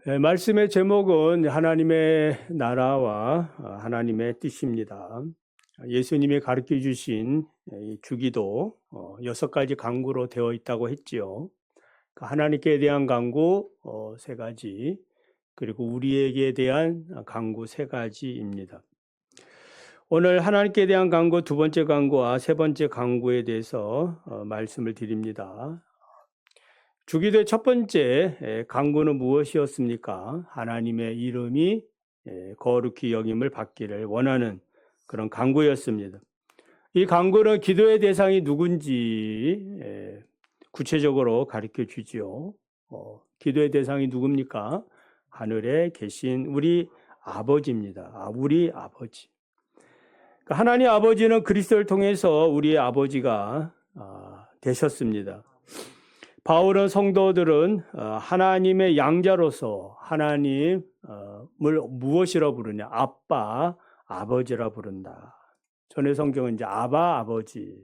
말씀의 제목은 하나님의 나라와 하나님의 뜻입니다. 예수님이 가르쳐 주신 주기도 6가지 강구로 되어 있다고 했지요. 하나님께 대한 강구 3가지, 그리고 우리에게 대한 강구 3가지입니다. 오늘 하나님께 대한 강구 2번째 강구와 3번째 강구에 대해서 말씀을 드립니다. 주기도의 첫 번째 강구는 무엇이었습니까? 하나님의 이름이 거룩히 여김을 받기를 원하는 그런 강구였습니다. 이 강구는 기도의 대상이 누군지 구체적으로 가르쳐 주지요. 기도의 대상이 누굽니까? 하늘에 계신 우리 아버지입니다. 우리 아버지. 하나님 아버지는 그리스도를 통해서 우리의 아버지가 되셨습니다. 바울은 성도들은 하나님의 양자로서 하나님을 무엇이라 부르냐? 아빠, 아버지라 부른다. 전의 성경은 이제 아바, 아버지,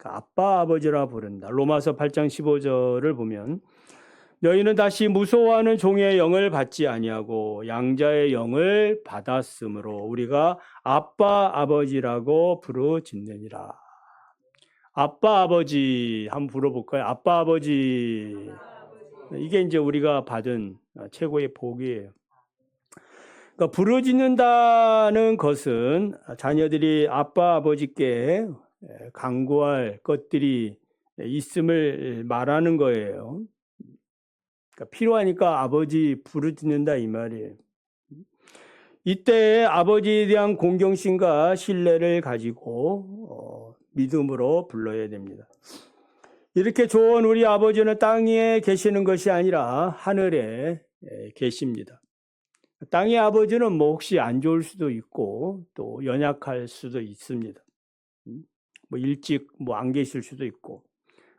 아빠, 아버지라 부른다. 로마서 8장 15절을 보면 너희는 다시 무소워하는 종의 영을 받지 아니하고 양자의 영을 받았으므로 우리가 아빠, 아버지라고 부르짖느니라. 아빠, 아버지 한번 불러볼까요? 아빠, 아버지. 이게 이제 우리가 받은 최고의 복이에요. 그러니까 부르짖는다는 것은 자녀들이 아빠, 아버지께 간구할 것들이 있음을 말하는 거예요. 그러니까 필요하니까 아버지 부르짖는다 이 말이에요. 이때 아버지에 대한 공경심과 신뢰를 가지고 믿음으로 불러야 됩니다. 이렇게 좋은 우리 아버지는 땅에 계시는 것이 아니라 하늘에 계십니다. 땅의 아버지는 뭐 혹시 안 좋을 수도 있고 또 연약할 수도 있습니다. 뭐 일찍 안 계실 수도 있고.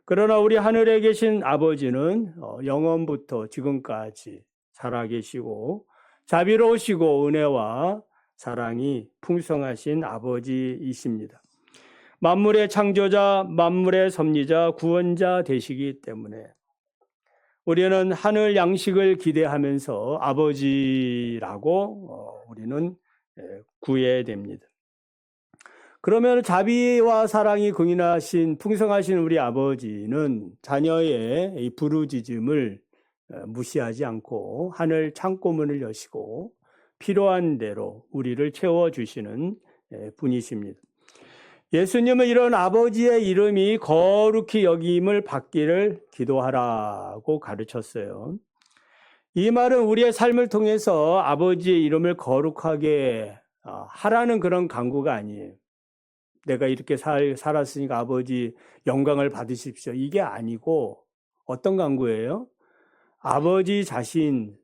그러나 우리 하늘에 계신 아버지는 영원부터 지금까지 살아계시고 자비로우시고 은혜와 사랑이 풍성하신 아버지이십니다. 만물의 창조자, 만물의 섭리자, 구원자 되시기 때문에 우리는 하늘 양식을 기대하면서 아버지라고 우리는 구해야 됩니다. 그러면 자비와 사랑이 긍인하신 풍성하신 우리 아버지는 자녀의 이 부르짖음을 무시하지 않고 하늘 창고문을 여시고 필요한 대로 우리를 채워주시는 분이십니다. 예수님은 이런 아버지의 이름이 거룩히 여김을 받기를 기도하라고 가르쳤어요. 이 말은 우리의 삶을 통해서 아버지의 이름을 거룩하게 하라는 그런 강구가 아니에요. 내가 이렇게 살았으니까 아버지 영광을 받으십시오. 이게 아니고 어떤 강구예요? 아버지 자신이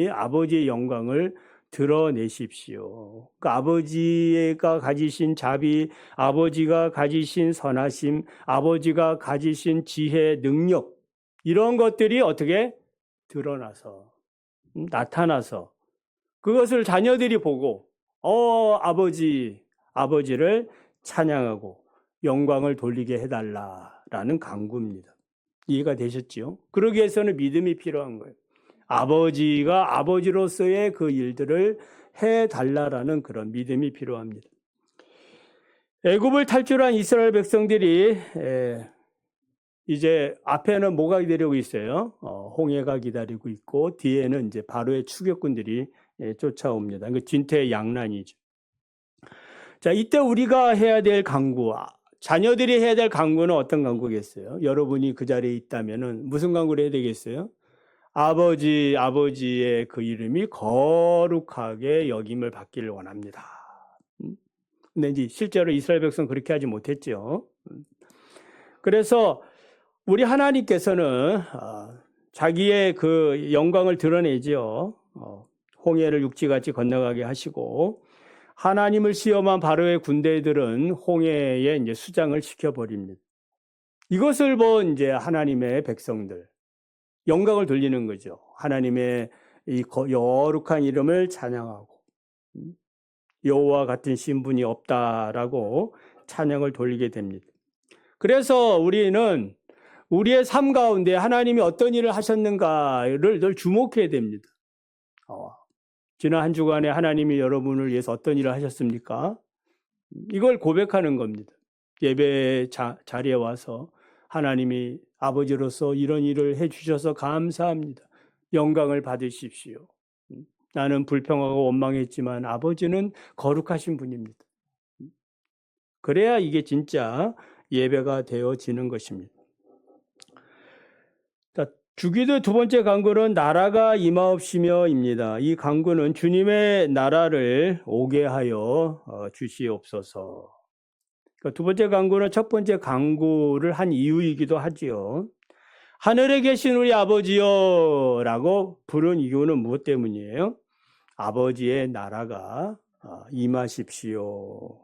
아버지의 영광을 드러내십시오. 그러니까 아버지가 가지신 자비, 아버지가 가지신 선하심, 아버지가 가지신 지혜, 능력 이런 것들이 어떻게 드러나서 나타나서 그것을 자녀들이 보고 아버지를 찬양하고 영광을 돌리게 해달라라는 강구입니다. 이해가 되셨죠? 그러기 위해서는 믿음이 필요한 거예요. 아버지가 아버지로서의 그 일들을 해달라라는 그런 믿음이 필요합니다. 애굽을 탈출한 이스라엘 백성들이 이제 앞에는 뭐가 기다리고 있어요? 홍해가 기다리고 있고 뒤에는 이제 바로의 추격군들이 쫓아옵니다. 그 진퇴양난이죠. 자, 이때 우리가 해야 될 강구, 자녀들이 해야 될 강구는 어떤 강구겠어요? 여러분이 그 자리에 있다면은 무슨 강구를 해야 되겠어요? 아버지의 그 이름이 거룩하게 여김을 받기를 원합니다. 근데 이제 실제로 이스라엘 백성은 그렇게 하지 못했죠. 그래서 우리 하나님께서는 자기의 그 영광을 드러내죠. 홍해를 육지같이 건너가게 하시고 하나님을 시험한 바로의 군대들은 홍해에 이제 수장을 시켜버립니다. 이것을 본 이제 하나님의 백성들 영광을 돌리는 거죠. 하나님의 이 거룩한 이름을 찬양하고 여호와 같은 신분이 없다라고 찬양을 돌리게 됩니다. 그래서 우리는 우리의 삶 가운데 하나님이 어떤 일을 하셨는가를 늘 주목해야 됩니다. 지난 한 주간에 하나님이 여러분을 위해서 어떤 일을 하셨습니까? 이걸 고백하는 겁니다. 예배 자리에 와서 하나님이 아버지로서 이런 일을 해주셔서 감사합니다. 영광을 받으십시오. 나는 불평하고 원망했지만 아버지는 거룩하신 분입니다. 그래야 이게 진짜 예배가 되어지는 것입니다. 주기도의 두 번째 간구는 나라가 임하옵시며입니다. 이 간구는 주님의 나라를 오게 하여 주시옵소서. 두 번째 간구는 첫 번째 간구를 한 이유이기도 하지요. 하늘에 계신 우리 아버지여 라고 부른 이유는 무엇 때문이에요? 아버지의 나라가 임하십시오.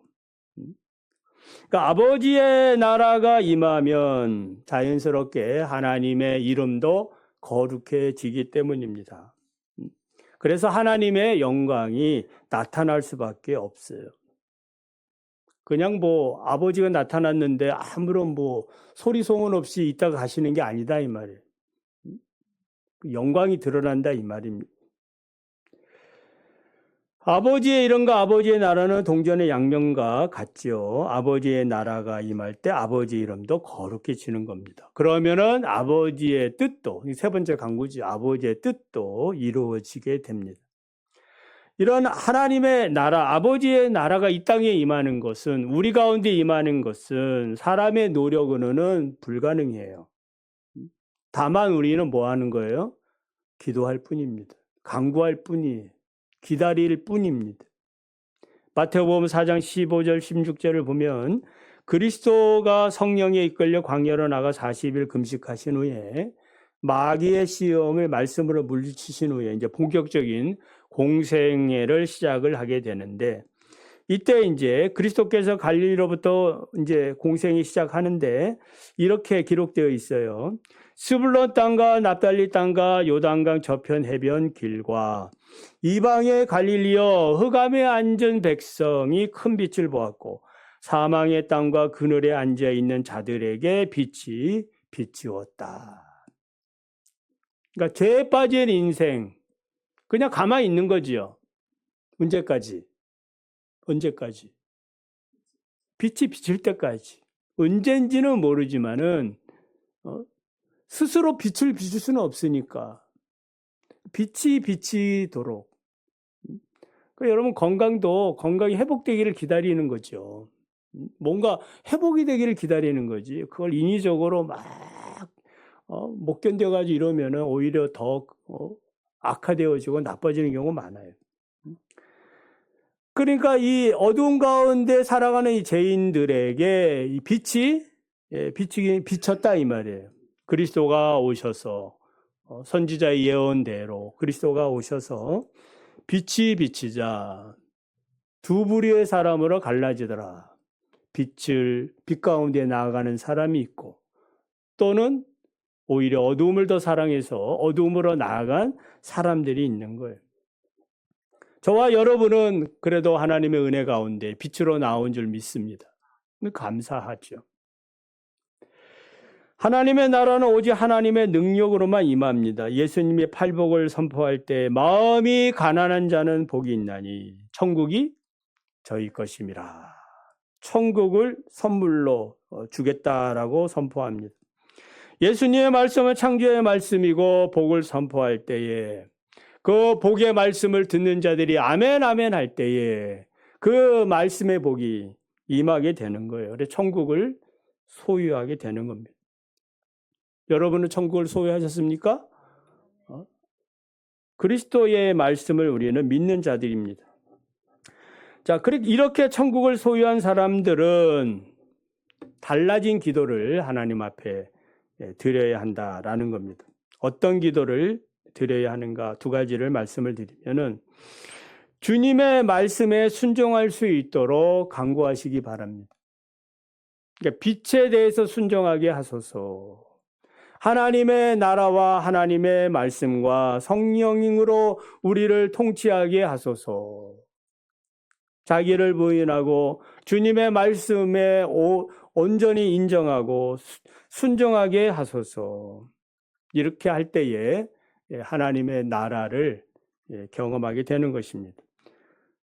그러니까 아버지의 나라가 임하면 자연스럽게 하나님의 이름도 거룩해지기 때문입니다. 그래서 하나님의 영광이 나타날 수밖에 없어요. 그냥 아버지가 나타났는데 아무런 소리 소문 없이 있다가 가시는 게 아니다 이 말이에요. 영광이 드러난다 이 말입니다. 아버지의 이름과 아버지의 나라는 동전의 양면과 같죠. 아버지의 나라가 임할 때 아버지 이름도 거룩해지는 겁니다. 그러면은 아버지의 뜻도, 세 번째 간구지, 아버지의 뜻도 이루어지게 됩니다. 이런 하나님의 나라, 아버지의 나라가 이 땅에 임하는 것은, 우리 가운데 임하는 것은 사람의 노력으로는 불가능해요. 다만 우리는 뭐 하는 거예요? 기도할 뿐입니다. 간구할 뿐이에요. 기다릴 뿐입니다. 마태복음 4장 15절 16절을 보면 그리스도가 성령에 이끌려 광야로 나가 40일 금식하신 후에 마귀의 시험을 말씀으로 물리치신 후에 이제 본격적인 공생애를 시작을 하게 되는데, 이때 이제 그리스도께서 갈릴리로부터 이제 공생이 시작하는데 이렇게 기록되어 있어요. 스불론 땅과 납달리 땅과 요단강 저편 해변 길과 이방의 갈릴리여, 흑암에 앉은 백성이 큰 빛을 보았고 사망의 땅과 그늘에 앉아 있는 자들에게 빛이 비치웠다. 그러니까 죄에 빠진 인생, 그냥 가만히 있는 거지요. 언제까지? 빛이 비칠 때까지. 언젠지는 모르지만은 스스로 빛을 비출 수는 없으니까 빛이 비치도록. 그러니까 여러분 건강이 회복되기를 기다리는 거죠. 뭔가 회복이 되기를 기다리는 거지. 그걸 인위적으로 막 못 견뎌가지고 이러면은 오히려 더 악화되어지고 나빠지는 경우가 많아요. 그러니까 이 어두운 가운데 살아가는 이 죄인들에게 이 빛이 비쳤다 이 말이에요. 그리스도가 오셔서 선지자의 예언대로 그리스도가 오셔서 빛이 비치자 두 부류의 사람으로 갈라지더라. 빛 가운데 나아가는 사람이 있고, 또는 오히려 어두움을 더 사랑해서 어두움으로 나아간 사람들이 있는 거예요. 저와 여러분은 그래도 하나님의 은혜 가운데 빛으로 나온 줄 믿습니다. 감사하죠. 하나님의 나라는 오직 하나님의 능력으로만 임합니다. 예수님이 팔복을 선포할 때 마음이 가난한 자는 복이 있나니 천국이 저희 것임이라. 천국을 선물로 주겠다라고 선포합니다. 예수님의 말씀은 창조의 말씀이고 복을 선포할 때에 그 복의 말씀을 듣는 자들이 아멘 아멘 할 때에 그 말씀의 복이 임하게 되는 거예요. 그래서 천국을 소유하게 되는 겁니다. 여러분은 천국을 소유하셨습니까? 그리스도의 말씀을 우리는 믿는 자들입니다. 자, 이렇게 천국을 소유한 사람들은 달라진 기도를 하나님 앞에 드려야 한다라는 겁니다. 어떤 기도를 드려야 하는가 두 가지를 말씀을 드리면은 주님의 말씀에 순종할 수 있도록 간구하시기 바랍니다. 그러니까 빛에 대해서 순종하게 하소서. 하나님의 나라와 하나님의 말씀과 성령으로 우리를 통치하게 하소서. 자기를 부인하고 주님의 말씀에 온전히 인정하고 순종하게 하소서. 이렇게 할 때에 하나님의 나라를 경험하게 되는 것입니다.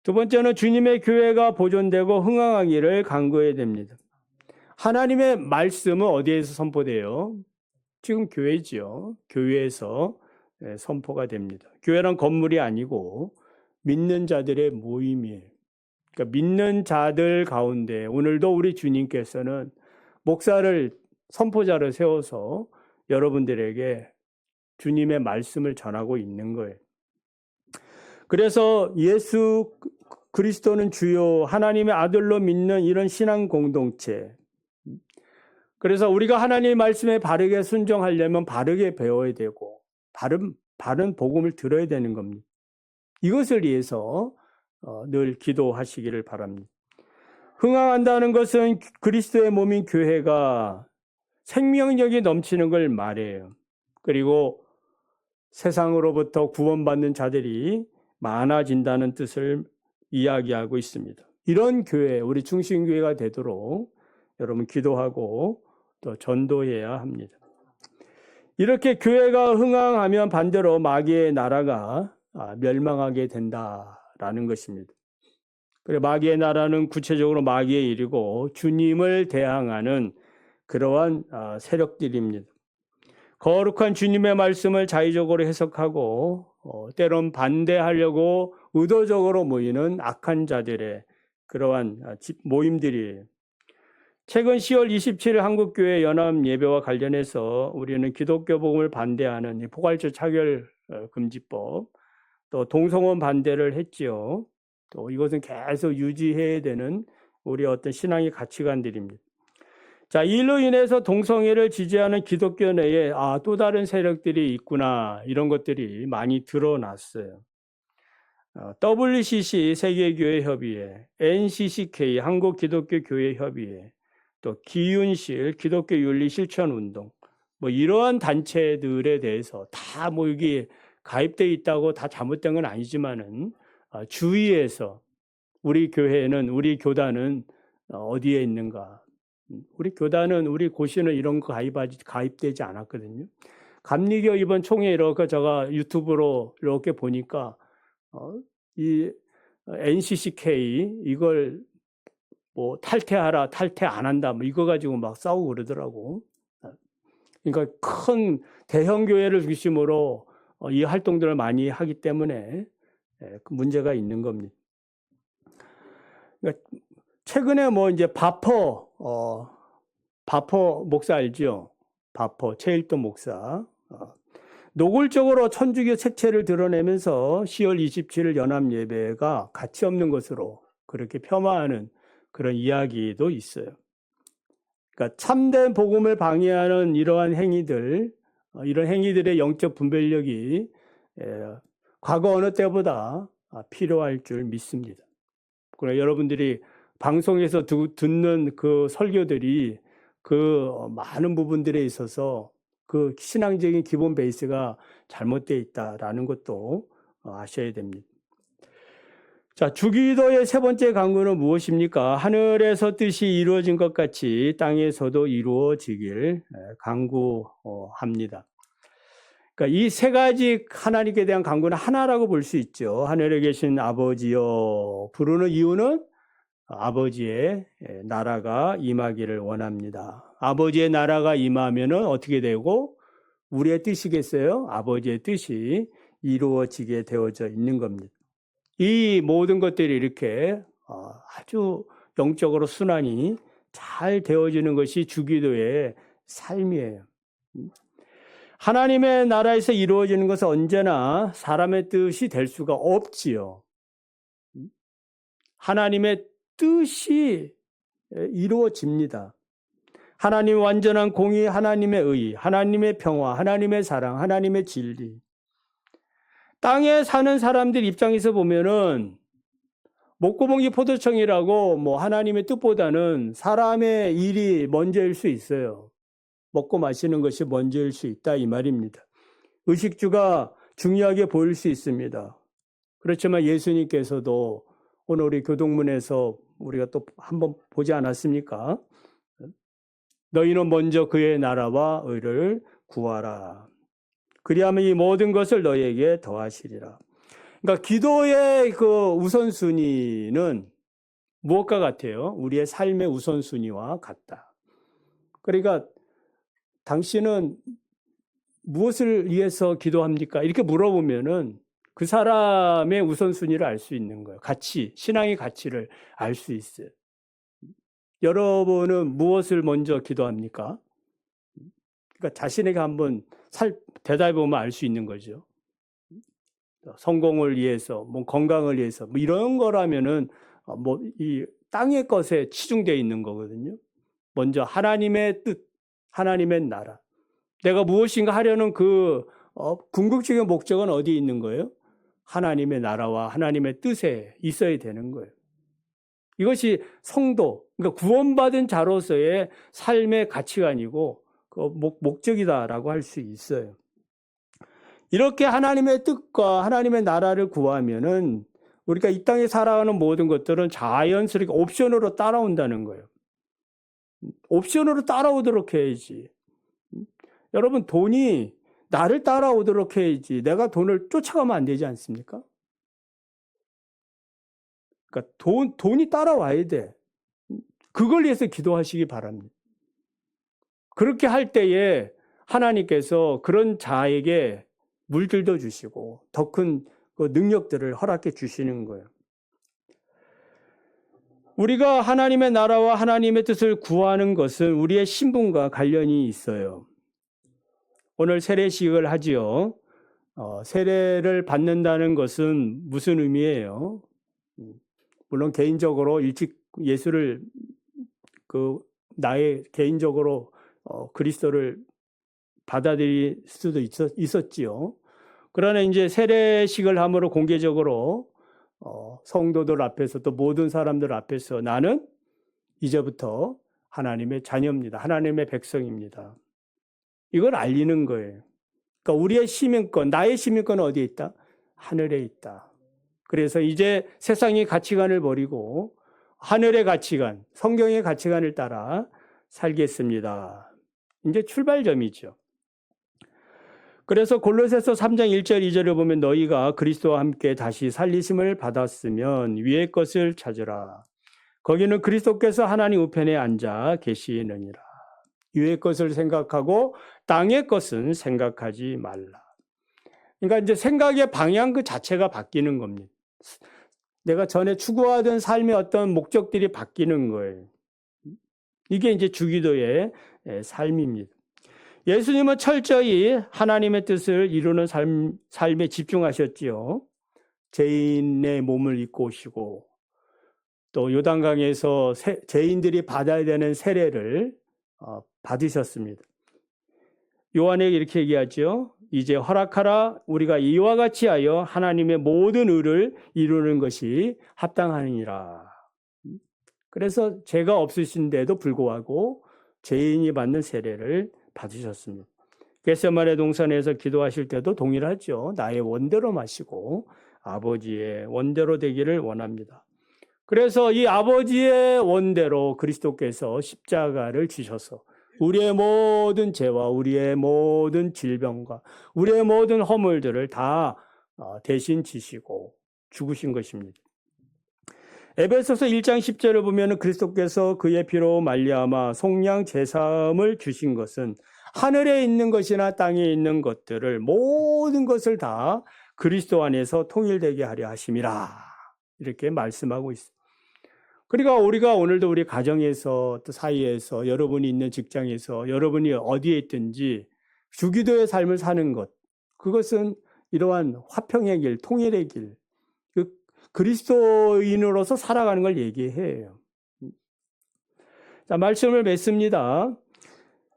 두 번째는 주님의 교회가 보존되고 흥황하기를 간구해야 됩니다. 하나님의 말씀은 어디에서 선포돼요? 지금 교회지요. 교회에서 선포가 됩니다. 교회란 건물이 아니고 믿는 자들의 모임이에요. 그러니까 믿는 자들 가운데 오늘도 우리 주님께서는 목사를 선포자를 세워서 여러분들에게 주님의 말씀을 전하고 있는 거예요. 그래서 예수 그리스도는 주요 하나님의 아들로 믿는 이런 신앙 공동체. 그래서 우리가 하나님의 말씀에 바르게 순종하려면 바르게 배워야 되고 바른 복음을 들어야 되는 겁니다. 이것을 위해서 늘 기도하시기를 바랍니다. 흥황한다는 것은 그리스도의 몸인 교회가 생명력이 넘치는 걸 말해요. 그리고 세상으로부터 구원받는 자들이 많아진다는 뜻을 이야기하고 있습니다. 이런 교회, 우리 중심교회가 되도록 여러분 기도하고 또 전도해야 합니다. 이렇게 교회가 흥황하면 반대로 마귀의 나라가 멸망하게 된다라는 것입니다. 그래 마귀의 나라는 구체적으로 마귀의 일이고 주님을 대항하는 그러한 세력들입니다. 거룩한 주님의 말씀을 자의적으로 해석하고 때론 반대하려고 의도적으로 모이는 악한 자들의 그러한 모임들이에요. 최근 10월 27일 한국교회 연합 예배와 관련해서 우리는 기독교 복음을 반대하는 포괄적 차별 금지법, 또 동성혼 반대를 했지요. 또 이것은 계속 유지해야 되는 우리 어떤 신앙의 가치관들입니다. 자, 이 일로 인해서 동성애를 지지하는 기독교 내에 또 다른 세력들이 있구나 이런 것들이 많이 드러났어요. WCC 세계교회협의회, NCCK 한국기독교교회협의회, 또 기윤실 기독교윤리실천운동 이러한 단체들에 대해서 다 여기 가입되어 있다고 다 잘못된 건 아니지만은 주위에서 우리 교회는 우리 교단은 어디에 있는가? 우리 교단은 우리 고시는 이런 거 가입되지 않았거든요. 감리교 이번 총회 이렇게 제가 유튜브로 이렇게 보니까 이 NCCK 이걸 탈퇴하라, 탈퇴 안 한다, 이거 가지고 막 싸우고 그러더라고. 그러니까 큰 대형 교회를 중심으로 이 활동들을 많이 하기 때문에 문제가 있는 겁니다. 그러니까 최근에 이제 바퍼 목사 알죠? 바퍼 최일도 목사 노골적으로 천주교 색채를 드러내면서 10월 27일 연합 예배가 가치 없는 것으로 그렇게 폄하하는 그런 이야기도 있어요. 그러니까 참된 복음을 방해하는 이러한 행위들, 이런 행위들의 영적 분별력이 과거 어느 때보다 필요할 줄 믿습니다. 그러나 여러분들이 방송에서 듣는 그 설교들이 그 많은 부분들에 있어서 그 신앙적인 기본 베이스가 잘못되어 있다라는 것도 아셔야 됩니다. 자, 주기도의 세 번째 강구는 무엇입니까? 하늘에서 뜻이 이루어진 것 같이 땅에서도 이루어지길 강구합니다. 그러니까 이 세 가지 하나님께 대한 강구는 하나라고 볼 수 있죠. 하늘에 계신 아버지여 부르는 이유는 아버지의 나라가 임하기를 원합니다. 아버지의 나라가 임하면은 어떻게 되고 우리의 뜻이겠어요? 아버지의 뜻이 이루어지게 되어져 있는 겁니다. 이 모든 것들이 이렇게 아주 영적으로 순환이 잘 되어지는 것이 주기도의 삶이에요. 하나님의 나라에서 이루어지는 것은 언제나 사람의 뜻이 될 수가 없지요. 하나님의 뜻이 이루어집니다. 하나님의 완전한 공의, 하나님의 의, 하나님의 평화, 하나님의 사랑, 하나님의 진리. 땅에 사는 사람들 입장에서 보면은 목구멍이 포도청이라고 하나님의 뜻보다는 사람의 일이 먼저일 수 있어요. 먹고 마시는 것이 먼저일 수 있다 이 말입니다. 의식주가 중요하게 보일 수 있습니다. 그렇지만 예수님께서도 오늘 우리 교동문에서 우리가 또 한번 보지 않았습니까? 너희는 먼저 그의 나라와 의를 구하라. 그리하면 이 모든 것을 너희에게 더하시리라. 그러니까 기도의 그 우선순위는 무엇과 같아요? 우리의 삶의 우선순위와 같다. 그러니까 당신은 무엇을 위해서 기도합니까? 이렇게 물어보면은 그 사람의 우선순위를 알 수 있는 거예요. 가치, 신앙의 가치를 알 수 있어요. 여러분은 무엇을 먼저 기도합니까? 그러니까 자신에게 한번 대답해 보면 알 수 있는 거죠. 성공을 위해서, 뭐 건강을 위해서, 뭐 이런 거라면은 뭐 이 땅의 것에 치중되어 있는 거거든요. 먼저 하나님의 뜻, 하나님의 나라. 내가 무엇인가 하려는 그 궁극적인 목적은 어디에 있는 거예요? 하나님의 나라와 하나님의 뜻에 있어야 되는 거예요. 이것이 성도, 그러니까 구원받은 자로서의 삶의 가치관이고 그 목적이다라고 할 수 있어요. 이렇게 하나님의 뜻과 하나님의 나라를 구하면은 우리가 이 땅에 살아가는 모든 것들은 자연스럽게 옵션으로 따라온다는 거예요. 옵션으로 따라오도록 해야지. 여러분, 돈이 나를 따라오도록 해야지. 내가 돈을 쫓아가면 안 되지 않습니까? 그러니까 돈이 따라와야 돼. 그걸 위해서 기도하시기 바랍니다. 그렇게 할 때에 하나님께서 그런 자에게 물들도 주시고 더 큰 그 능력들을 허락해 주시는 거예요. 우리가 하나님의 나라와 하나님의 뜻을 구하는 것은 우리의 신분과 관련이 있어요. 오늘 세례식을 하지요. 세례를 받는다는 것은 무슨 의미예요? 물론 개인적으로 일찍 예수를 나의 개인적으로 그리스도를 받아들일 수도 있었지요. 그러나 이제 세례식을 함으로 공개적으로 성도들 앞에서 또 모든 사람들 앞에서 나는 이제부터 하나님의 자녀입니다. 하나님의 백성입니다. 이걸 알리는 거예요. 그러니까 우리의 시민권, 나의 시민권은 어디에 있다? 하늘에 있다. 그래서 이제 세상의 가치관을 버리고 하늘의 가치관, 성경의 가치관을 따라 살겠습니다. 이제 출발점이죠. 그래서 골로새서 3장 1절 2절을 보면 너희가 그리스도와 함께 다시 살리심을 받았으면 위의 것을 찾으라. 거기는 그리스도께서 하나님 우편에 앉아 계시느니라. 위의 것을 생각하고 땅의 것은 생각하지 말라. 그러니까 이제 생각의 방향 그 자체가 바뀌는 겁니다. 내가 전에 추구하던 삶의 어떤 목적들이 바뀌는 거예요. 이게 이제 주기도의 삶입니다. 예수님은 철저히 하나님의 뜻을 이루는 삶에 집중하셨지요. 죄인의 몸을 입고 오시고 또 요단강에서 죄인들이 받아야 되는 세례를 받으셨습니다. 요한에게 이렇게 얘기하죠. 이제 허락하라. 우리가 이와 같이 하여 하나님의 모든 의를 이루는 것이 합당하니라. 그래서 죄가 없으신데도 불구하고 죄인이 받는 세례를 받으셨습니다. 겟세마네 동산에서 기도하실 때도 동일하죠. 나의 원대로 마시고 아버지의 원대로 되기를 원합니다. 그래서 이 아버지의 원대로 그리스도께서 십자가를 지셔서 우리의 모든 죄와 우리의 모든 질병과 우리의 모든 허물들을 다 대신 지시고 죽으신 것입니다. 에베소서 1장 10절을 보면 그리스도께서 그의 피로 말미암아 속량 제사함을 주신 것은 하늘에 있는 것이나 땅에 있는 것들을 모든 것을 다 그리스도 안에서 통일되게 하려 하심이라. 이렇게 말씀하고 있습니다. 그러니까 우리가 오늘도 우리 가정에서 또 사이에서 여러분이 있는 직장에서 여러분이 어디에 있든지 주기도의 삶을 사는 것, 그것은 이러한 화평의 길, 통일의 길, 그리스도인으로서 살아가는 걸 얘기해요. 자, 말씀을 맺습니다.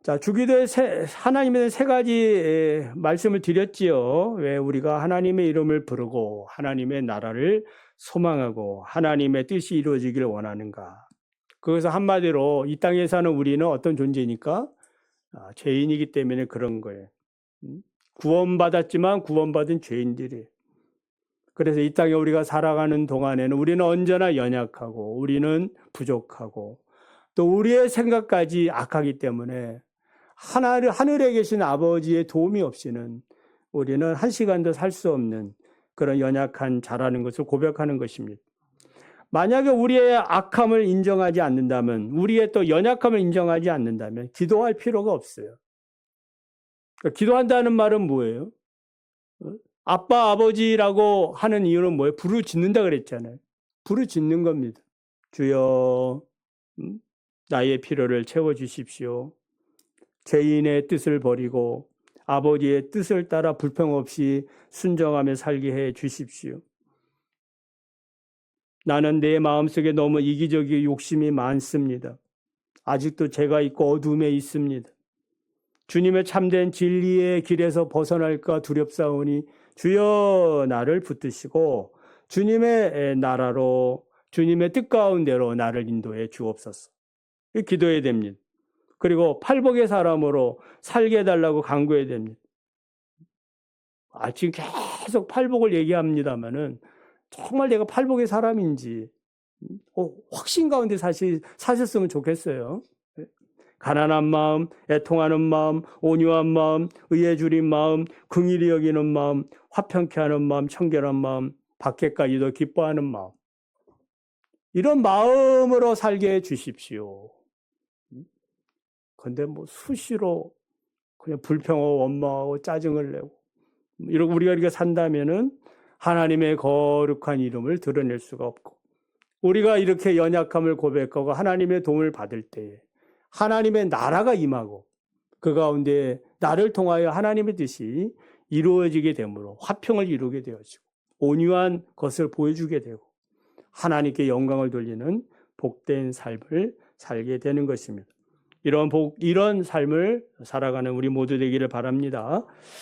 자, 주기도에 하나님의 세 가지 말씀을 드렸지요. 왜 우리가 하나님의 이름을 부르고 하나님의 나라를 소망하고 하나님의 뜻이 이루어지기를 원하는가. 그것은 한마디로 이 땅에 사는 우리는 어떤 존재니까? 죄인이기 때문에 그런 거예요. 구원받았지만 구원받은 죄인들이. 그래서 이 땅에 우리가 살아가는 동안에는 우리는 언제나 연약하고 우리는 부족하고 또 우리의 생각까지 악하기 때문에 하늘에 계신 아버지의 도움이 없이는 우리는 한 시간도 살 수 없는 그런 연약한 자라는 것을 고백하는 것입니다. 만약에 우리의 악함을 인정하지 않는다면, 우리의 또 연약함을 인정하지 않는다면 기도할 필요가 없어요. 그러니까 기도한다는 말은 뭐예요? 아빠, 아버지라고 하는 이유는 뭐예요? 부르짖는다 그랬잖아요. 부르짖는 겁니다. 주여, 나의 필요를 채워주십시오. 죄인의 뜻을 버리고 아버지의 뜻을 따라 불평 없이 순정하며 살게 해 주십시오. 나는 내 마음속에 너무 이기적인 욕심이 많습니다. 아직도 죄가 있고 어둠에 있습니다. 주님의 참된 진리의 길에서 벗어날까 두렵사오니 주여 나를 붙드시고 주님의 나라로, 주님의 뜻 가운데로 나를 인도해 주옵소서. 기도해야 됩니다. 그리고 팔복의 사람으로 살게 해달라고 간구해야 됩니다. 지금 계속 팔복을 얘기합니다만은 정말 내가 팔복의 사람인지 확신 가운데 사셨으면 좋겠어요. 가난한 마음, 애통하는 마음, 온유한 마음, 의에 줄인 마음, 긍휼히 여기는 마음, 화평케 하는 마음, 청결한 마음, 밖에까지도 기뻐하는 마음. 이런 마음으로 살게 해 주십시오. 근데 수시로 그냥 불평하고 원망하고 짜증을 내고 이러고 우리가 이렇게 산다면은 하나님의 거룩한 이름을 드러낼 수가 없고, 우리가 이렇게 연약함을 고백하고 하나님의 도움을 받을 때에 하나님의 나라가 임하고 그 가운데 나를 통하여 하나님의 뜻이 이루어지게 되므로 화평을 이루게 되어지고 온유한 것을 보여주게 되고 하나님께 영광을 돌리는 복된 삶을 살게 되는 것입니다. 이런 삶을 살아가는 우리 모두 되기를 바랍니다.